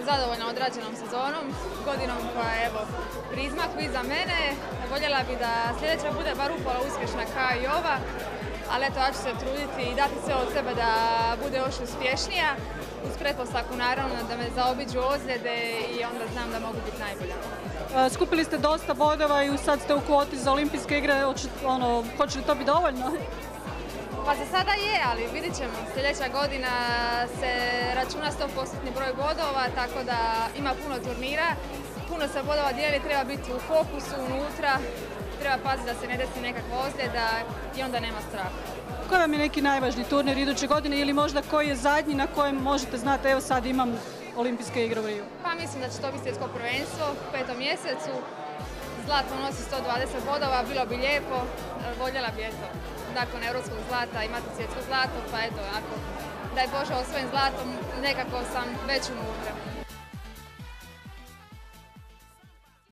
zadovoljna odrađenom sezonom, godinom koja je evo pri izmaku iza mene. Voljela bi da sljedeća bude bar upola uspješna kao i ova, ali eto, ja ću se truditi i dati sve od sebe da bude još uspješnija, uz pretpostavku naravno da me zaobiđu ozljede i onda znam da mogu biti najbolja. Skupili ste dosta bodova i sad ste u kvoti za olimpijske igre, hoće li to biti dovoljno? Pa za sada je, ali vidit ćemo. Sljedeća godina se računa 100% broj bodova, tako da ima puno turnira, puno se bodova dijeli, treba biti u fokusu, unutra, treba paziti da se ne desi nekakva ozljeda i onda nema straha. Koji vam je neki najvažniji turnir iduće godine ili možda koji je zadnji na kojem možete znati evo sad imam olimpijske igre u Riju? Pa mislim da će to biti svjetsko prvenstvo u 5. mjesecu. Zlato nosi 120 bodova, bilo bi lijepo, voljela bi eto, nakon europskog zlata imati svjetsko zlato, pa eto, ako daj Bože osvojim zlatom, nekako sam već unutra.